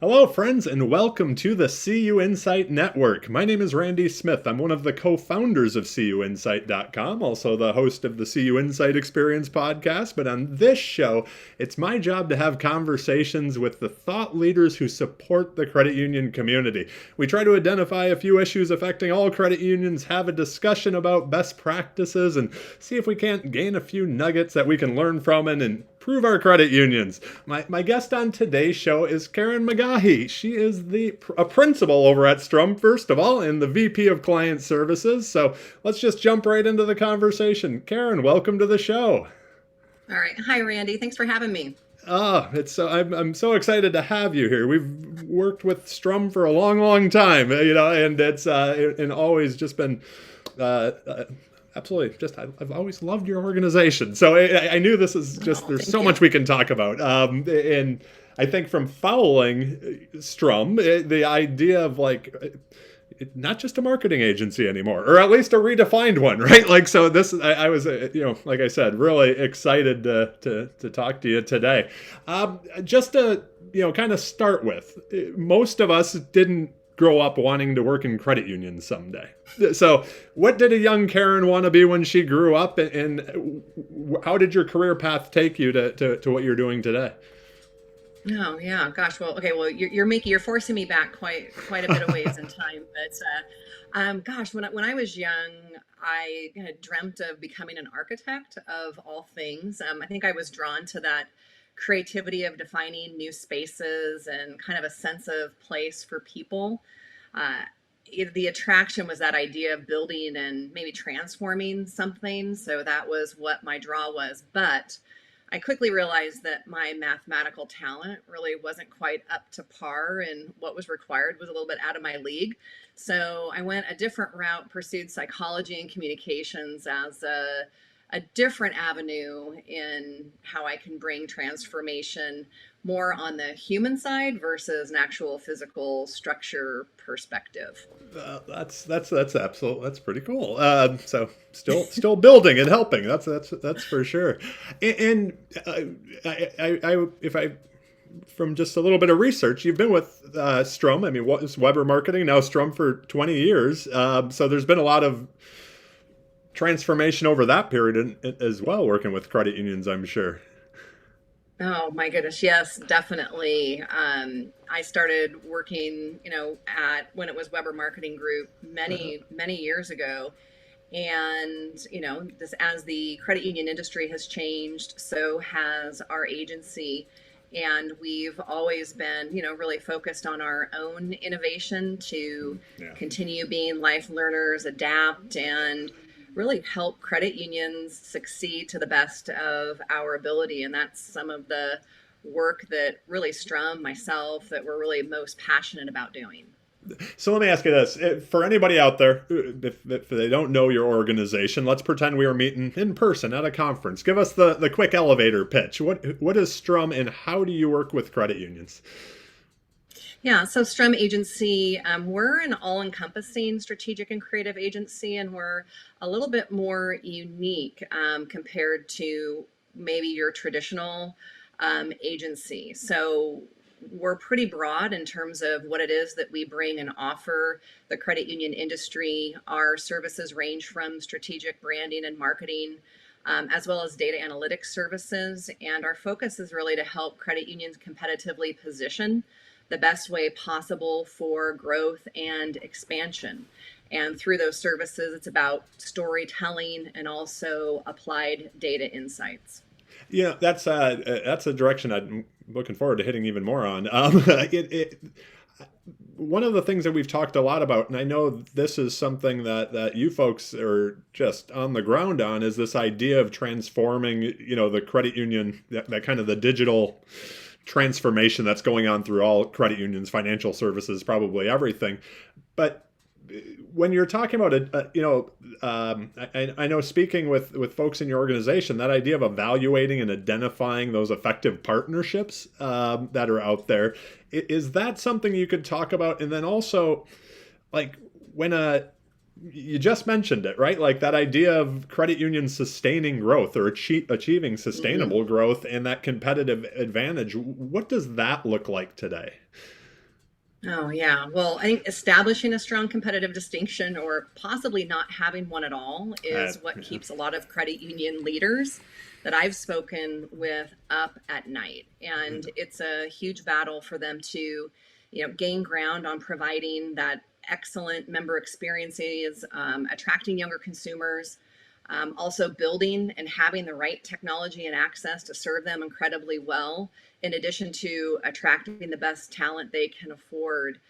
Hello, friends, and welcome to the CUInsight Network. My name is Randy Smith. I'm one of the co-founders of CUInsight.com, also the host of the CUInsight Experience podcast. But on this show, it's my job to have conversations with the thought leaders who support the credit union community. We try to identify a few issues affecting all credit unions, have a discussion about best practices, and see if we can't gain a few nuggets that we can learn from and improve our credit unions. My guest on today's show is Karen McGaughey. She is a principal over at Strum, first of all, and the VP of Client Services. So let's just jump right into the conversation. Karen, welcome to the show. All right. Hi, Randy. Thanks for having me. I'm so excited to have you here. We've worked with Strum for a long time, and it's and always just been absolutely just I've always loved your organization. So I knew this is just there's so much we can talk about. And I think from following Strum, the idea of not just a marketing agency anymore, or at least a redefined one, right? So this, I was, like I said, really excited to talk to you today. Just to, kind of start with, most of us didn't grow up wanting to work in credit unions someday. So what did a young Karen want to be when she grew up, and how did your career path take you to what you're doing today? Oh yeah, gosh. Well, okay. Well, you're forcing me back quite a bit of ways in time. But gosh, when I was young, I had dreamt of becoming an architect of all things. I think I was drawn to that creativity of defining new spaces and kind of a sense of place for people. The attraction was that idea of building and maybe transforming something. So that was what my draw was. But I quickly realized that my mathematical talent really wasn't quite up to par, and what was required was a little bit out of my league. So I went a different route, pursued psychology and communications as a different avenue in how I can bring transformation more on the human side versus an actual physical structure perspective. That's absolutely, that's pretty cool. So still building and helping. That's for sure. And if I from just a little bit of research, you've been with Strum. I mean, what is Weber Marketing now? Strum for 20 years. So there's been a lot of transformation over that period as well, working with credit unions, I'm sure. Oh my goodness, yes, definitely. I started working, at when it was Weber Marketing Group many years ago, and this as the credit union industry has changed, so has our agency, and we've always been, really focused on our own innovation to continue being life learners, adapt, and really help credit unions succeed to the best of our ability. And that's some of the work that really Strum, myself, that we're really most passionate about doing. So let me ask you this. For anybody out there, if they don't know your organization, let's pretend we were meeting in person at a conference. Give us the quick elevator pitch. What is Strum, and how do you work with credit unions? Yeah, so Strum Agency, we're an all-encompassing strategic and creative agency, and we're a little bit more unique compared to maybe your traditional agency. So we're pretty broad in terms of what it is that we bring and offer the credit union industry. Our services range from strategic branding and marketing, as well as data analytics services, and our focus is really to help credit unions competitively position the best way possible for growth and expansion. And through those services, it's about storytelling and also applied data insights. Yeah, that's a direction I'm looking forward to hitting even more on. One of the things that we've talked a lot about, and I know this is something that you folks are just on the ground on, is this idea of transforming, the credit union, that kind of the digital transformation that's going on through all credit unions, financial services, probably everything. But when you're talking about it, I know speaking with folks in your organization, that idea of evaluating and identifying those effective partnerships that are out there, is that something you could talk about? And then also, when you just mentioned it, right? Like that idea of credit unions sustaining growth or achieving sustainable growth and that competitive advantage. What does that look like today? Oh, yeah. Well, I think establishing a strong competitive distinction or possibly not having one at all is what Yeah. keeps a lot of credit union leaders that I've spoken with up at night. And it's a huge battle for them to, gain ground on providing that excellent member experiences, attracting younger consumers, also building and having the right technology and access to serve them incredibly well, in addition to attracting the best talent they can afford,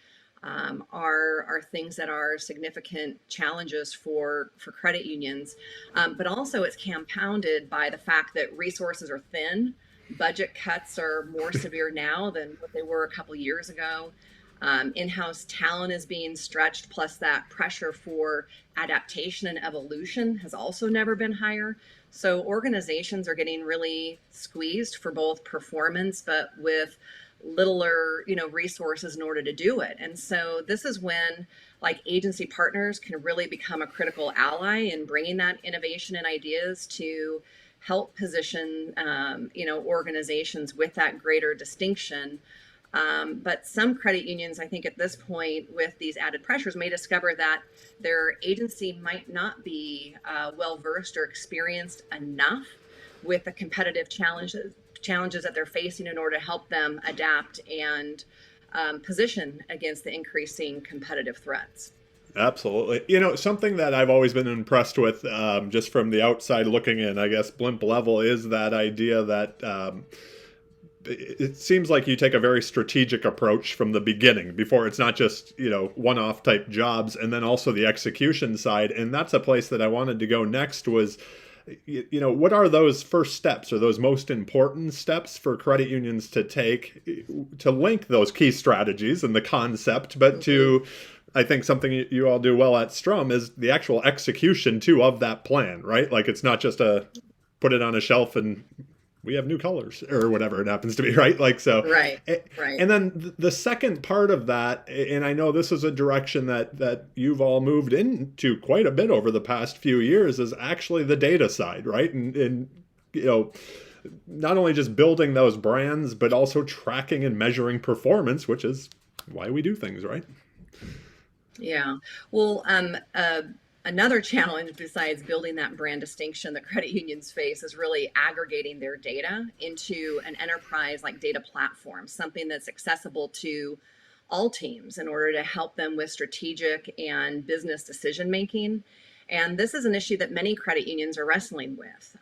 are things that are significant challenges for credit unions. But also, it's compounded by the fact that resources are thin. Budget cuts are more severe now than what they were a couple years ago. In-house talent is being stretched, plus that pressure for adaptation and evolution has also never been higher. So organizations are getting really squeezed for both performance, but with littler, resources in order to do it. And so this is when like agency partners can really become a critical ally in bringing that innovation and ideas to help position, organizations with that greater distinction. But some credit unions, I think at this point, with these added pressures, may discover that their agency might not be well versed or experienced enough with the competitive challenges that they're facing in order to help them adapt and position against the increasing competitive threats. Absolutely. Something that I've always been impressed with, just from the outside looking in, I guess, blimp level, is that idea that it seems like you take a very strategic approach from the beginning before. It's not just, one-off type jobs, and then also the execution side. And that's a place that I wanted to go next was, what are those first steps or those most important steps for credit unions to take to link those key strategies and the concept, but Mm-hmm. to, I think something you all do well at Strum is the actual execution too of that plan, right? Like it's not just a put it on a shelf and we have new colors or whatever it happens to be, right? Like so. Right, right. And then the second part of that, and I know this is a direction that you've all moved into quite a bit over the past few years, is actually the data side, right? And you know, not only just building those brands, but also tracking and measuring performance, which is why we do things, right? Yeah. Well, another challenge besides building that brand distinction that credit unions face is really aggregating their data into an enterprise like data platform, something that's accessible to all teams in order to help them with strategic and business decision making. And this is an issue that many credit unions are wrestling with.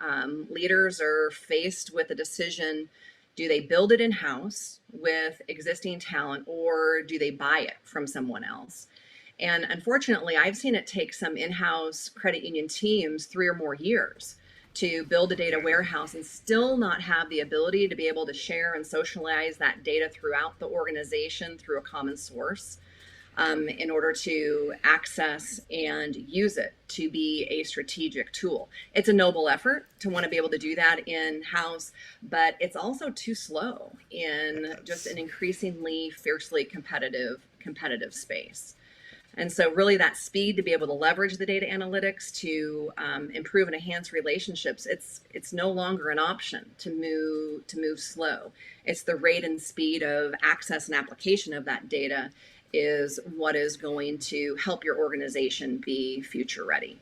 Leaders are faced with a decision: do they build it in house with existing talent, or do they buy it from someone else? And unfortunately, I've seen it take some in-house credit union teams 3 or more years to build a data warehouse and still not have the ability to be able to share and socialize that data throughout the organization through a common source, in order to access and use it to be a strategic tool. It's a noble effort to want to be able to do that in house, but it's also too slow in just Yes. an increasingly fiercely competitive space. And so, really, that speed to be able to leverage the data analytics to improve and enhance relationships, it's no longer an option to move slow. It's the rate and speed of access and application of that data is what is going to help your organization be future ready.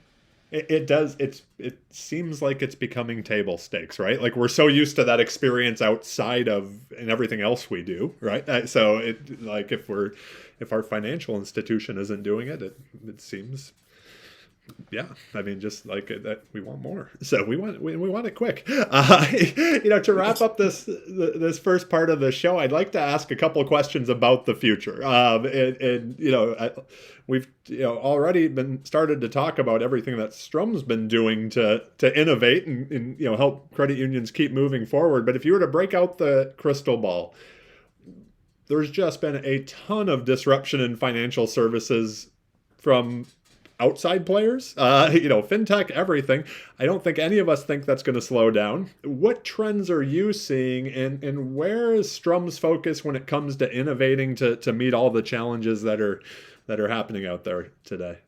It does. It seems like it's becoming table stakes, right? Like we're so used to that experience outside of and everything else we do, right? So it like if our financial institution isn't doing it, it seems, yeah, I mean, just like that, we want more. So we want it quick. To wrap up this first part of the show, I'd like to ask a couple of questions about the future. We've already been started to talk about everything that Strum's been doing to innovate and help credit unions keep moving forward. But if you were to break out the crystal ball, there's just been a ton of disruption in financial services from outside players, fintech, everything. I don't think any of us think that's going to slow down. What trends are you seeing, and where is Strum's focus when it comes to innovating to meet all the challenges that are happening out there today?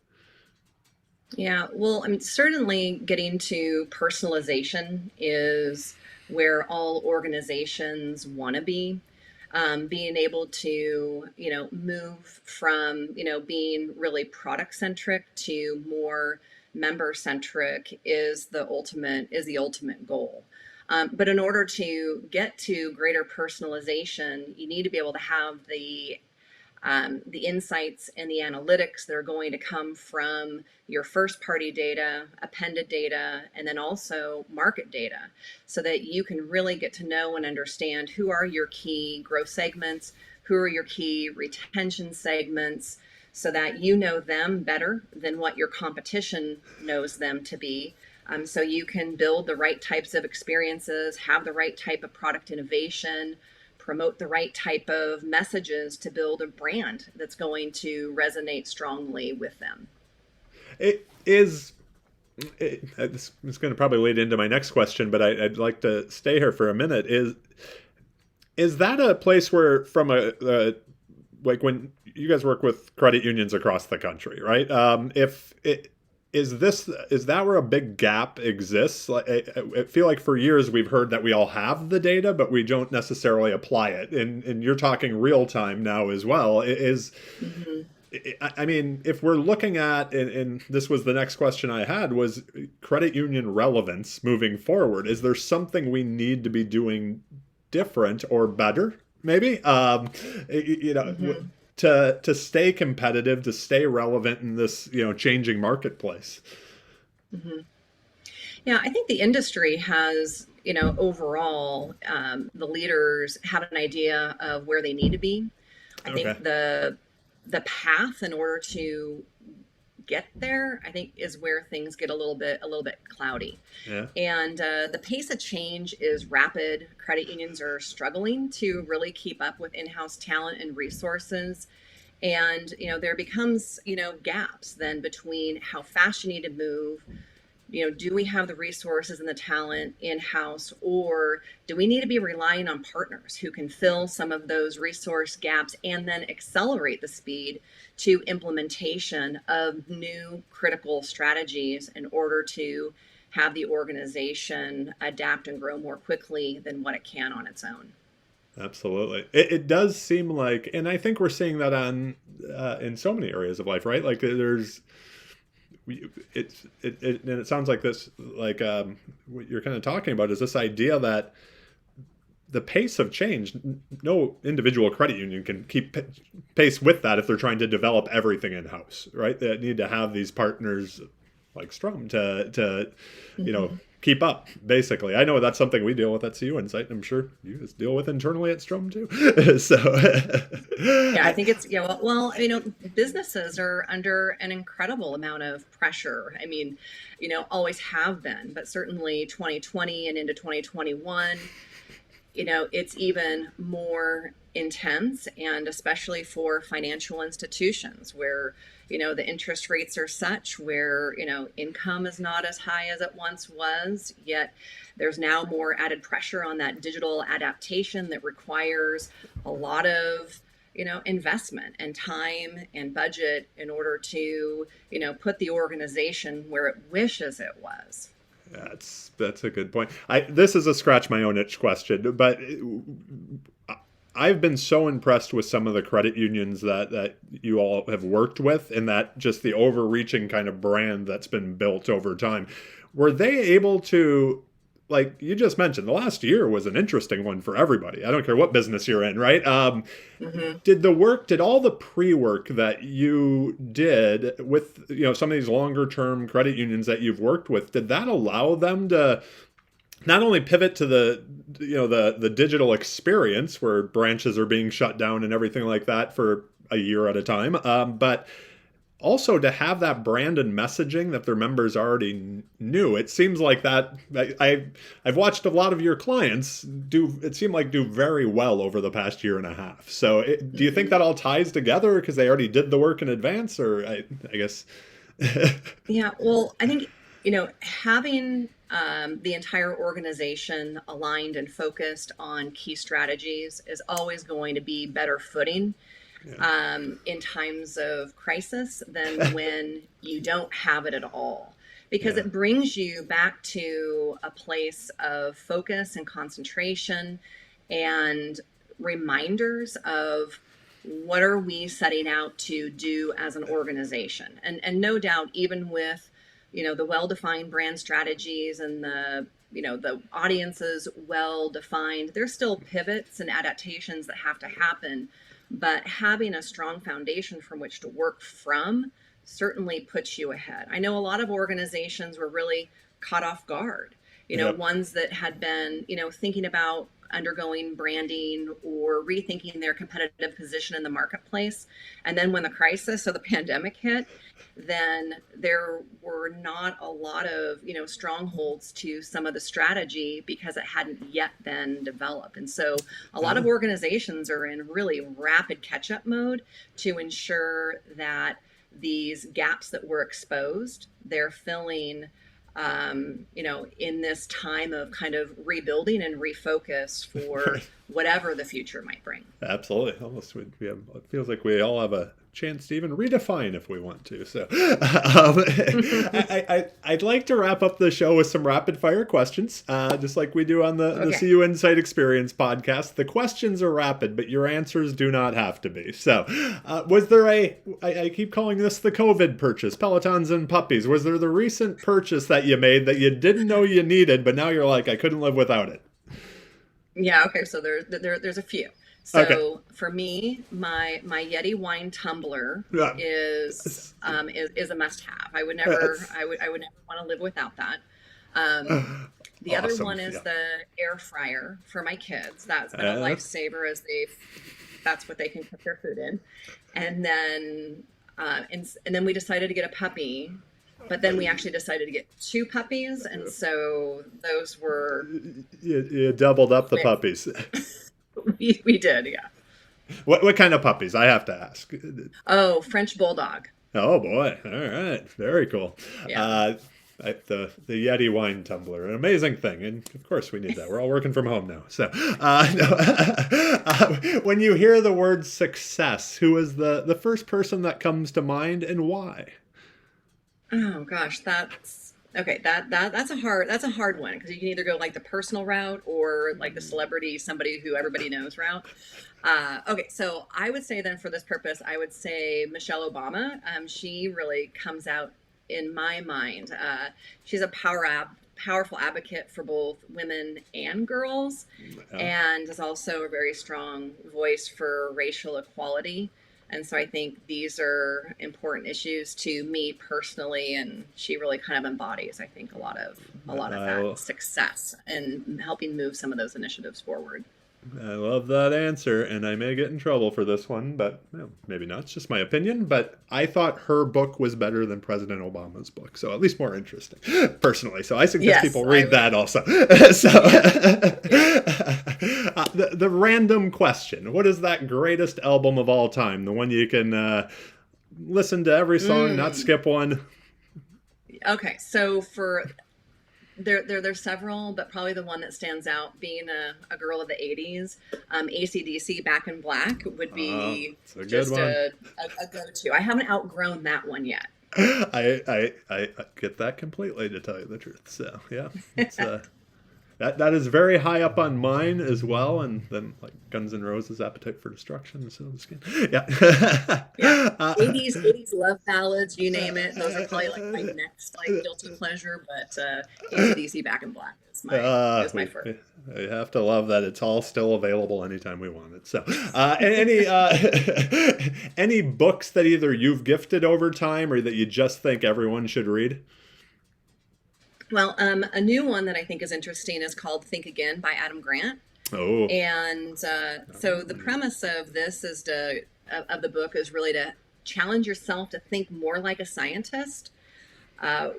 Yeah, well, I mean, certainly getting to personalization is where all organizations want to be. being able to, move from, being really product centric to more member centric is the ultimate goal. But in order to get to greater personalization, you need to be able to have the insights and the analytics that are going to come from your first party data, appended data, and then also market data, so that you can really get to know and understand who are your key growth segments, who are your key retention segments, so that you know them better than what your competition knows them to be. So you can build the right types of experiences, have the right type of product innovation, promote the right type of messages to build a brand that's going to resonate strongly with them. It is. This is going to probably lead into my next question, but I'd like to stay here for a minute. Is that a place where, from like when you guys work with credit unions across the country, right? If it is that where a big gap exists? Like, I feel like for years we've heard that we all have the data, but we don't necessarily apply it. And you're talking real time now as well. Mm-hmm. I mean, if we're looking at, and this was the next question I had, was credit union relevance moving forward. Is there something we need to be doing different or better, maybe? Mm-hmm. To stay competitive, to stay relevant in this, changing marketplace. Mm-hmm. Yeah, I think the industry has, overall, the leaders have an idea of where they need to be. I Okay. think the path in order to get there, I think, is where things get a little bit cloudy. Yeah. And the pace of change is rapid. Credit unions are struggling to really keep up with in-house talent and resources. And, there becomes, gaps then between how fast you need to move. Do we have the resources and the talent in-house, or do we need to be relying on partners who can fill some of those resource gaps and then accelerate the speed to implementation of new critical strategies in order to have the organization adapt and grow more quickly than what it can on its own? Absolutely. It does seem like, and I think we're seeing that on in so many areas of life, right? Like there's and it sounds like this, like what you're kind of talking about is this idea that the pace of change, no individual credit union can keep pace with that if they're trying to develop everything in house, right? They need to have these partners like Strum to Mm-hmm. keep up. Basically, I know that's something we deal with at CUInsight, and I'm sure you guys deal with internally at Strum too. So, Yeah, I think it's, yeah, well, businesses are under an incredible amount of pressure. I mean, always have been, but certainly 2020 and into 2021, it's even more intense, and especially for financial institutions where, the interest rates are such where, income is not as high as it once was, yet there's now more added pressure on that digital adaptation that requires a lot of, investment and time and budget in order to, put the organization where it wishes it was. that's a good point. This is a scratch my own itch question, but I've been so impressed with some of the credit unions that you all have worked with, and that just the overreaching kind of brand that's been built over time. Were they able to, like you just mentioned, the last year was an interesting one for everybody. I don't care what business you're in, right? Mm-hmm. Did all the pre-work that you did with, some of these longer term credit unions that you've worked with, did that allow them to not only pivot to the digital experience where branches are being shut down and everything like that for a year at a time, but also to have that brand and messaging that their members already knew? It seems like that I've watched a lot of your clients do very well over the past year and a half. So do you think Mm-hmm. that all ties together because they already did the work in advance, or I guess? Yeah, well, I think, having the entire organization aligned and focused on key strategies is always going to be better footing in times of crisis than when you don't have it at all. Because Yeah. it brings you back to a place of focus and concentration, and reminders of what are we setting out to do as an organization. And no doubt, even with, the well-defined brand strategies and the audiences well defined, there's still pivots and adaptations that have to happen. But having a strong foundation from which to work from certainly puts you ahead. I know a lot of organizations were really caught off guard, Yep. ones that had been, thinking about undergoing branding or rethinking their competitive position in the marketplace. And then when the crisis of the pandemic hit, then there were not a lot of, strongholds to some of the strategy because it hadn't yet been developed. And so a lot of organizations are in really rapid catch-up mode to ensure that these gaps that were exposed, they're filling in this time of kind of rebuilding and refocus for whatever the future might bring. Absolutely. Almost, it feels like we all have a chance to even redefine if we want to. So I'd like to wrap up the show with some rapid fire questions, just like we do on the CU Insight Experience podcast. The questions are rapid, but your answers do not have to be. So was there I keep calling this the COVID purchase, Pelotons and puppies. Was there the recent purchase that you made that you didn't know you needed, but now you're like, I couldn't live without it? Yeah. Okay. So there's a few. So for me, my Yeti wine tumbler is a must-have. I would never want to live without that. The other one is the air fryer for my kids. That's been a lifesaver as that's what they can cook their food in. And then and then we decided to get a puppy. But then we actually decided to get 2 puppies, and so those were... You doubled up the puppies. We did, yeah. What kind of puppies? I have to ask. Oh, French Bulldog. Oh, boy. All right. Very cool. Yeah. The Yeti wine tumbler, an amazing thing. And, of course, we need that. We're all working from home now. So when you hear the word success, who is the first person that comes to mind and why? Oh gosh, that's okay. That's a hard one because you can either go like the personal route or like the celebrity, somebody who everybody knows route. Okay, so I would say then for this purpose, I would say Michelle Obama. She really comes out in my mind. She's a powerful advocate for both women and girls, and is also a very strong voice for racial equality. And so I think these are important issues to me personally, and she really kind of embodies, I think, a lot of that success and helping move some of those initiatives forward. I love that answer, and I may get in trouble for this one, but maybe not. It's just my opinion. But I thought her book was better than President Obama's book, so at least more interesting, personally. So I suggest people read that also. So, the random question: what is that greatest album of all time? The one you can listen to every song, not skip one. Okay, so there's several, but probably the one that stands out, being a girl of the 80s, AC/DC Back in Black would be just a go-to. I haven't outgrown that one yet. I get that completely, to tell you the truth. So yeah, it's that is very high up on mine as well, and then like Guns N' Roses' Appetite for Destruction. So yeah. 80s love ballads, you name it. Those are probably like my next guilty pleasure. But AC/DC Back in Black is my first. You have to love that it's all still available anytime we want it. So, any books that either you've gifted over time or that you just think everyone should read? Well, a new one that I think is interesting is called Think Again by Adam Grant. Oh. And so the premise of this of the book is really to challenge yourself to think more like a scientist. So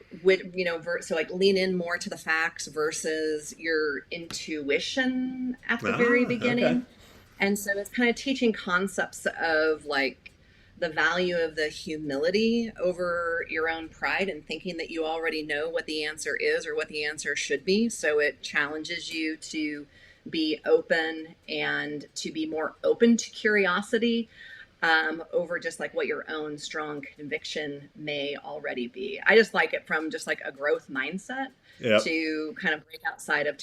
like lean in more to the facts versus your intuition at the very beginning. Okay. And so it's kind of teaching concepts of like the value of the humility over your own pride and thinking that you already know what the answer is or what the answer should be. So it challenges you to be open and to be more open to curiosity over just like what your own strong conviction may already be. I just like it from just like a growth mindset to kind of break outside of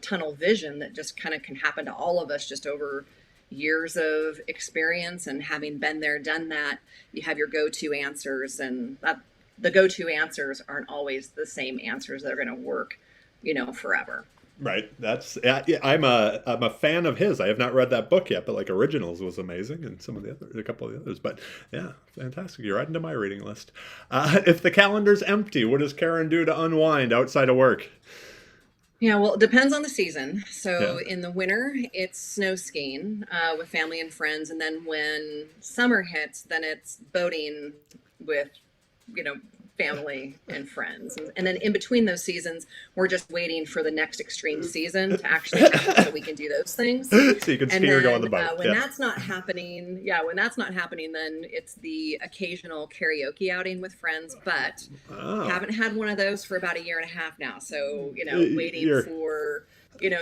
tunnel vision that just kind of can happen to all of us just over years of experience and having been there, done that, you have your go-to answers, and that the go-to answers aren't always the same answers that are going to work, forever. Right. That's yeah, I'm a fan of his. I have not read that book yet, but like Originals was amazing, and some of the other a couple of the others. But yeah, fantastic. You're right into my reading list. If the calendar's empty, what does Karen do to unwind outside of work? Yeah, well, it depends on the season. Yeah. So in the winter, it's snow skiing with family and friends, and then when summer hits, then it's boating with, you know, family and friends. And then in between those seasons, we're just waiting for the next extreme season to actually happen so we can do those things. So you can And ski or go on then the boat. when Yeah. that's not happening, yeah, when that's not happening, then it's the occasional karaoke outing with friends. But Oh. haven't had one of those for about a year and a half now. So, waiting You're for,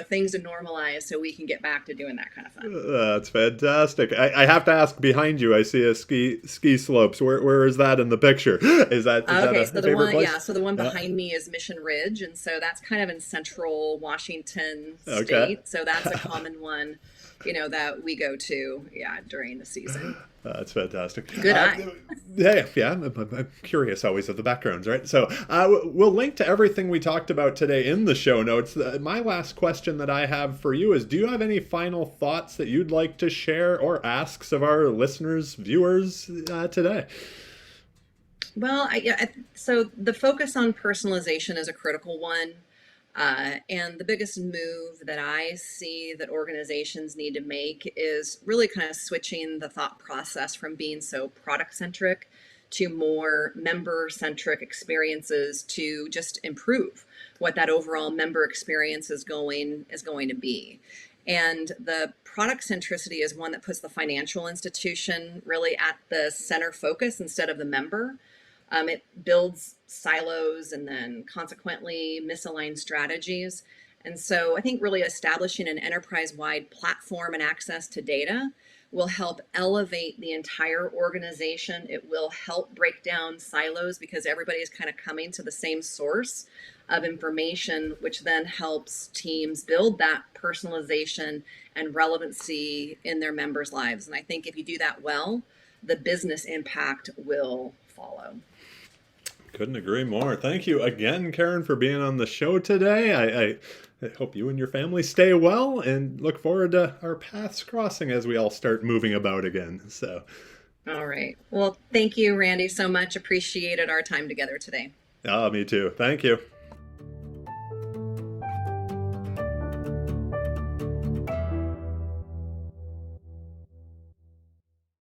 things to normalize so we can get back to doing that kind of fun. That's fantastic. I have to ask. Behind you, I see a ski slopes. Where is that in the picture? Is that Okay, a so the favorite one, place? yeah, so the one Uh, behind me is Mission Ridge, and so that's kind of in central Washington okay. state. So that's a common one, that we go to, yeah, during the season. That's fantastic. Good eye. Yeah, I'm curious always of the backgrounds, right? So we'll link to everything we talked about today in the show notes. My last question that I have for you is, do you have any final thoughts that you'd like to share or asks of our listeners, viewers today? Well, so the focus on personalization is a critical one. And the biggest move that I see that organizations need to make is really kind of switching the thought process from being so product centric to more member centric experiences to just improve what that overall member experience is going to be. And the product centricity is one that puts the financial institution really at the center focus instead of the member. It builds silos and then consequently misaligned strategies. And so I think really establishing an enterprise-wide platform and access to data will help elevate the entire organization. It will help break down silos because everybody is kind of coming to the same source of information, which then helps teams build that personalization and relevancy in their members' lives. And I think if you do that well, the business impact will follow. Couldn't agree more. Thank you again, Karen, for being on the show today. I hope you and your family stay well and look forward to our paths crossing as we all start moving about again. So, All right. Well, thank you, Randy, so much. Appreciated our time together today. me too. Thank you.